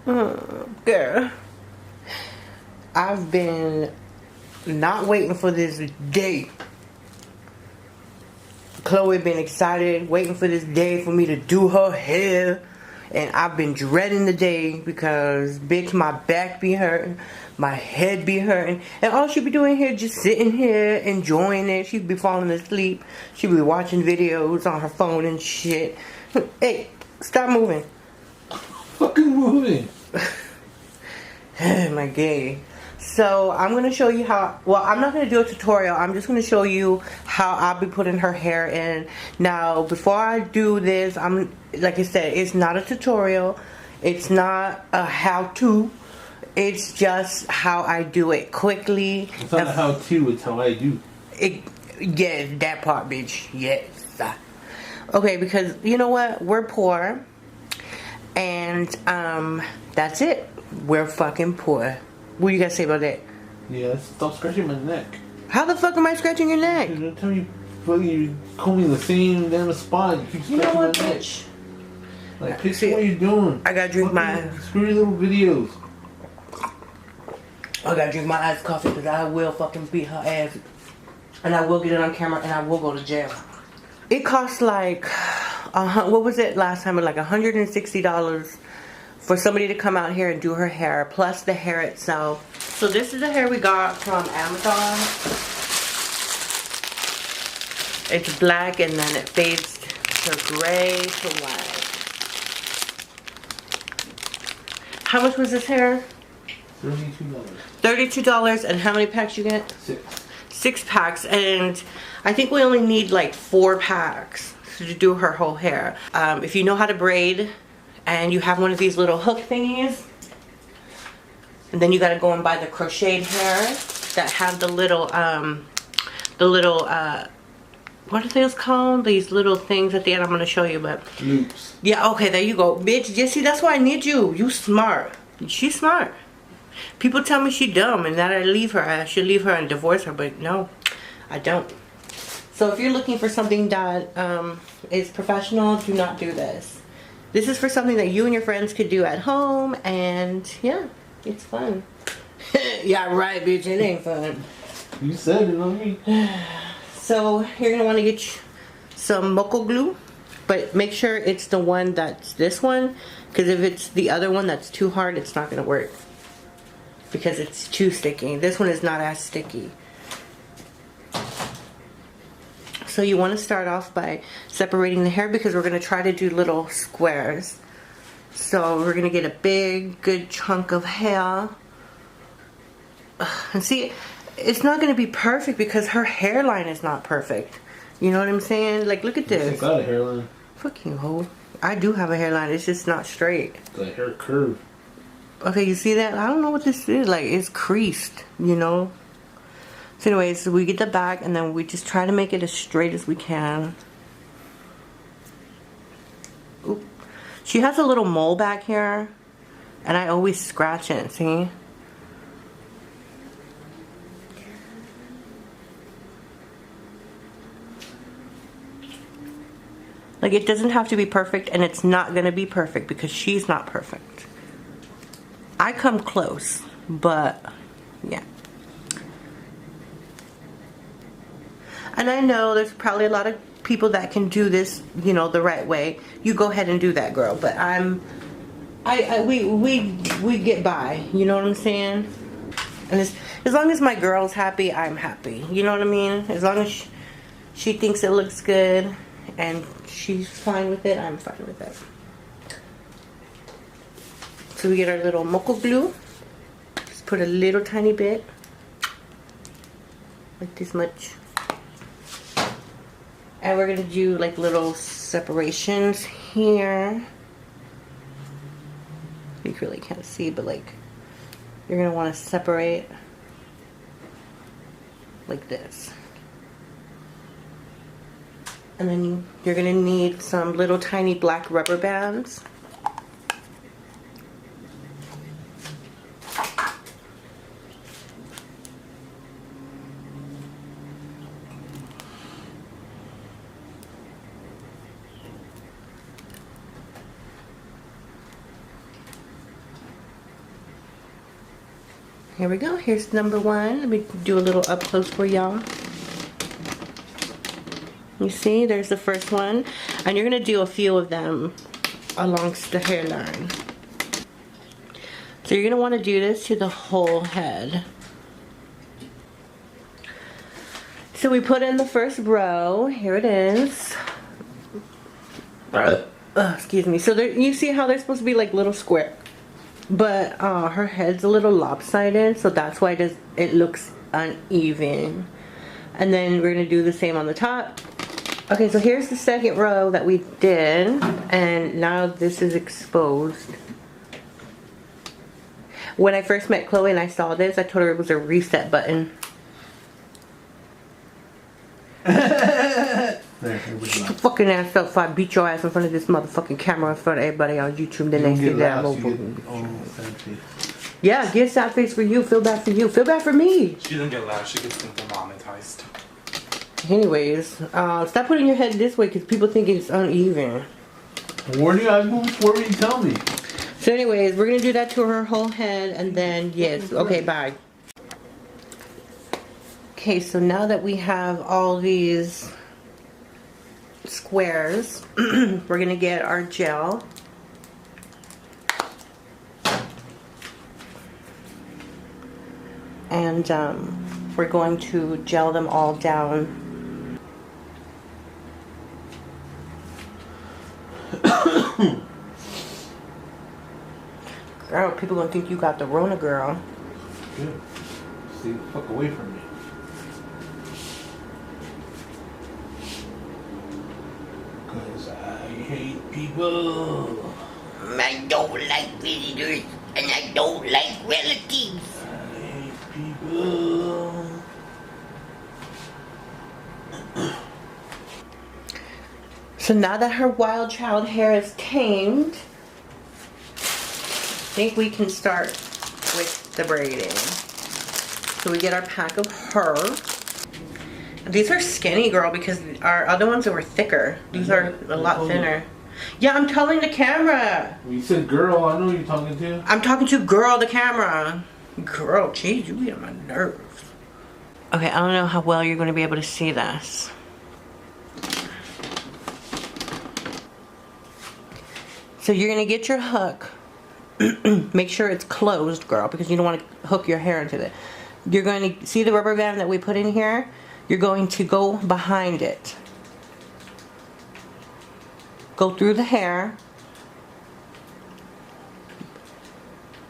Girl, I've been not waiting for this day. Chloe been excited, waiting for this day for me to do her hair. And I've been dreading the day because, bitch, my back be hurting, my head be hurting. And all she be doing here, just sitting here, enjoying it. She be falling asleep. She be watching videos on her phone and shit. Hey, stop moving. Fucking moving. My gay. So I'm going to show you how, well, I'm not going to do a tutorial. I'm just going to show you how I'll be putting her hair in. Now, before I do this, like I said, it's not a tutorial. It's not a how-to. It's just how I do it quickly. It's not a how-to, it's how I do. Yeah, that part, bitch. Yes. Okay, because you know what? We're poor. And that's it. We're fucking poor. What do you guys say about that? Yeah, stop scratching my neck. How the fuck am I scratching your neck? Every time you fucking combing the same damn spot, you keep scratching You know what, my neck. bitch? Like, what are you doing? I gotta drink my... Screw your little videos. I gotta drink my iced coffee because I will fucking beat her ass. And I will get it on camera and I will go to jail. It costs like... what was it last time? Like $160 for somebody to come out here and do her hair, plus the hair itself. So this is the hair we got from Amazon. It's black and then it fades to gray to white. How much was this hair? $32. $32, and how many packs you get? 6. 6 packs, and I think we only need like 4 packs to do her whole hair. If you know how to braid, and you have one of these little hook thingies, and then you gotta go and buy the crocheted hair that have the little, what are those called? These little things at the end. I'm gonna show you, but loops. Yeah, okay, there you go, bitch. Jesse, that's why I need you. You smart. She's smart. People tell me she dumb and that I leave her. I should leave her and divorce her, but no, I don't. So if you're looking for something that is professional, do not do this. This is for something that you and your friends could do at home, and yeah, it's fun. Yeah, right, bitch, it ain't fun. You said it on me. So you're gonna want to get some Moco glue, but make sure it's the one that's this one, because if it's the other one that's too hard, it's not gonna work because it's too sticky. This one is not as sticky. So you want to start off by separating the hair because we're going to try to do little squares. So we're going to get a big, good chunk of hair. And see, it's not going to be perfect because her hairline is not perfect. You know what I'm saying? Like, look at this. She's got a hairline. Fuck you, ho. I do have a hairline. It's just not straight. The hair curve. Okay, you see that? I don't know what this is. Like, it's creased, you know? So anyways, we get the back and then we just try to make it as straight as we can. Oop. She has a little mole back here and I always scratch it, see? Like, it doesn't have to be perfect, and it's not gonna be perfect because she's not perfect. I come close, but yeah. And I know there's probably a lot of people that can do this, you know, the right way. You go ahead and do that, girl. But we get by. You know what I'm saying? And as long as my girl's happy, I'm happy. You know what I mean? As long as she thinks it looks good and she's fine with it, I'm fine with it. So we get our little Moco glue. Just put a little tiny bit, like this much. And we're gonna do like little separations here. You really can't see, but like you're gonna want to separate like this. And then you're gonna need some little tiny black rubber bands. Here we go. Here's number one. Let me do a little up close for y'all. You see, there's the first one. And you're going to do a few of them alongst the hairline. So you're going to want to do this to the whole head. So we put in the first row. Here it is. Excuse me. So there, you see how they're supposed to be like little square. But her head's a little lopsided. So that's why it looks uneven. And then we're going to do the same on the top. Okay, so here's the second row that we did, and now this is exposed. When I first met Chloe and I saw this, I told her it was a reset button. There, Shut your fucking ass up before I beat your ass in front of this motherfucking camera in front of everybody on YouTube. Then they see that motherfucker. Yeah, get sad face for you. Feel bad for you. Feel bad for me. She doesn't get loud. She gets monetized. Anyways, stop putting your head this way because people think it's uneven. Where do I move before you tell me? So anyways, we're going to do that to her whole head and then, yes. Okay, bye. Okay, so now that we have all these squares, we're going to get our gel. And we're going to gel them all down. Girl, people gonna think you got the Rona, girl. Good. Stay the fuck away from me. Cause I hate people. I don't like visitors and I don't like relatives. I hate people. So now that her wild child hair is tamed, I think we can start with the braiding. So we get our pack of her. These are skinny, girl, because our other ones were thicker. These are a lot thinner. Yeah, I'm telling the camera. Well, you said girl, I know who you're talking to. I'm talking to girl, the camera. Girl, geez, you get on my nerves. Okay, I don't know how well you're going to be able to see this. So you're going to get your hook. Make sure it's closed, girl, because you don't want to hook your hair into it. You're going to see the rubber band that we put in here. You're going to go behind it. Go through the hair.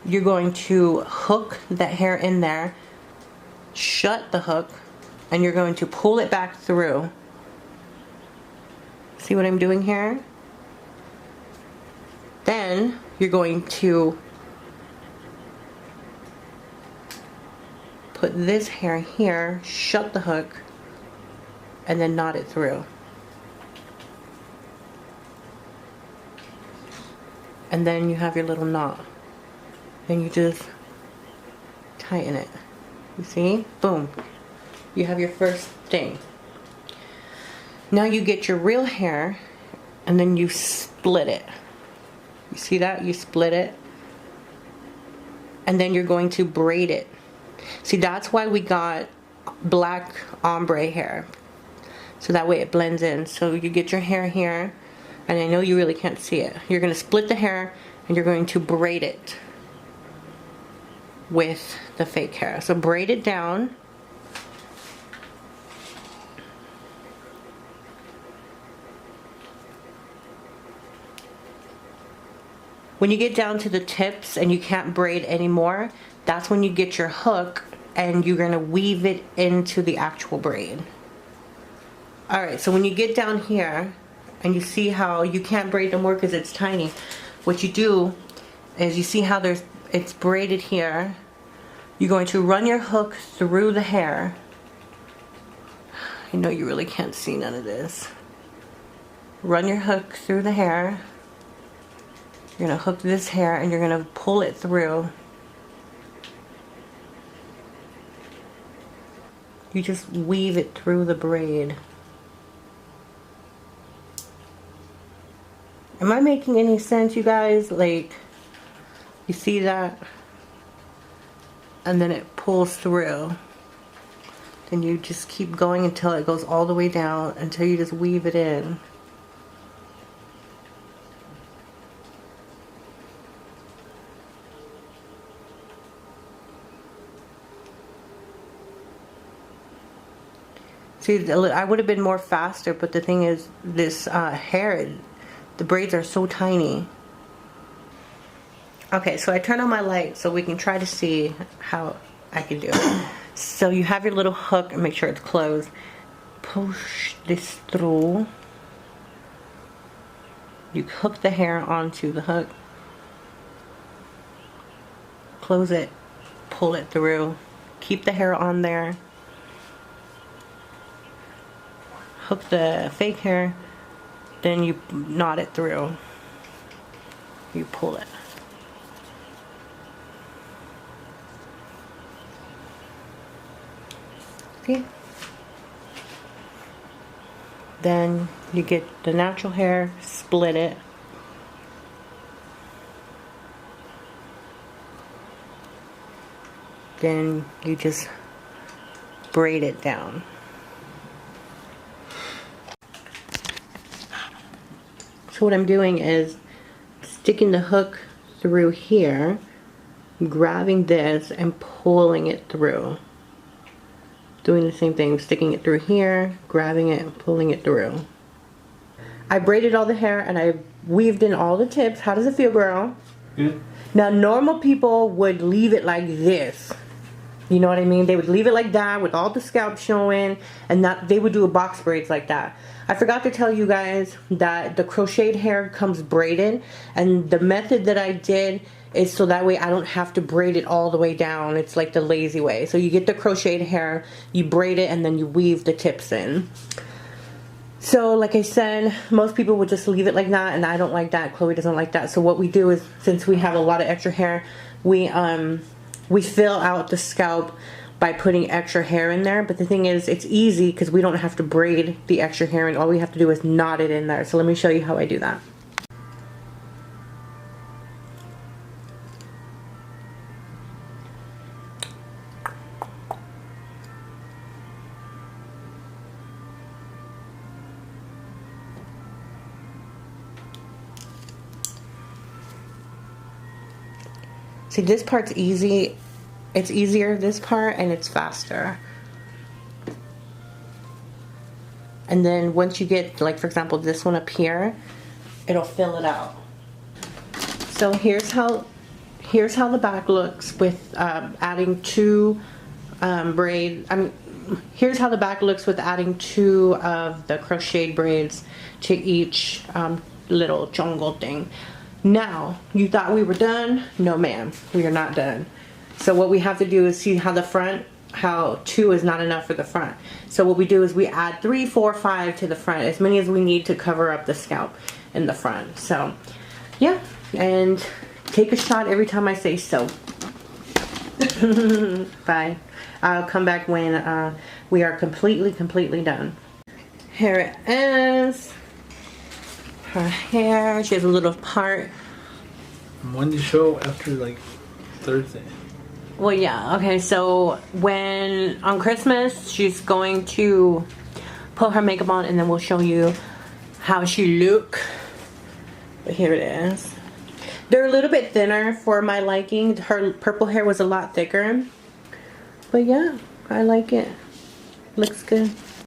You're going to hook that hair in there. Shut the hook. And you're going to pull it back through. See what I'm doing here? Then you're going to put this hair here, shut the hook, and then knot it through. And then you have your little knot. Then you just tighten it. You see? Boom. You have your first thing. Now you get your real hair and then you split it. You see that? You split it. And then you're going to braid it. See, that's why we got black ombre hair. So that way it blends in. So you get your hair here. And I know you really can't see it. You're going to split the hair and you're going to braid it with the fake hair. So braid it down. When you get down to the tips and you can't braid anymore, that's when you get your hook and you're going to weave it into the actual braid. Alright, so when you get down here and you see how you can't braid no more because it's tiny, what you do is you see how it's braided here. You're going to run your hook through the hair. I know you really can't see none of this. Run your hook through the hair. You're going to hook this hair and you're going to pull it through. You just weave it through the braid. Am I making any sense, you guys? Like, you see that? and then it pulls through. Then you just keep going until it goes all the way down, until you just weave it in. See, I would have been more faster, but the thing is, this hair, the braids are so tiny. Okay, so I turn on my light so we can try to see how I can do it. So you have your little hook and make sure it's closed. Push this through. You hook the hair onto the hook. Close it. Pull it through. Keep the hair on there. Hook the fake hair. Then you knot it through. You pull it. See? Then you get the natural hair, split it. Then you just braid it down. So what I'm doing is sticking the hook through here, grabbing this and pulling it through. Doing the same thing, sticking it through here, grabbing it and pulling it through. I braided all the hair and I weaved in all the tips. How does it feel, girl? Good. Now normal people would leave it like this. You know what I mean? They would leave it like that with all the scalp showing, and they would do a box braids like that. I forgot to tell you guys that the crocheted hair comes braided, and the method that I did is so that way I don't have to braid it all the way down. It's like the lazy way. So you get the crocheted hair, you braid it, and then you weave the tips in. So like I said, most people would just leave it like that, and I don't like that. Chloe doesn't like that. So what we do is, since we have a lot of extra hair, we fill out the scalp by putting extra hair in there. But the thing is, it's easy because we don't have to braid the extra hair, and all we have to do is knot it in there. So let me show you how I do that. See, this part's easy. It's easier, this part, and it's faster. And then once you get, like for example, this one up here, it'll fill it out. So here's how the back looks with adding two here's how the back looks with adding two of the crocheted braids to each little jungle thing. Now, you thought we were done? No ma'am, we are not done. So what we have to do is see how the front, how 2 is not enough for the front. So what we do is we add 3, 4, 5 to the front, as many as we need to cover up the scalp in the front. So yeah, and take a shot every time I say so. Bye. I'll come back when we are completely done. Here it is. Her hair. She has a little part. When do you show after like Thursday? Well, yeah. Okay, so when on Christmas she's going to put her makeup on, and then we'll show you how she look. But here it is. They're a little bit thinner for my liking. Her purple hair was a lot thicker. But yeah, I like it. Looks good.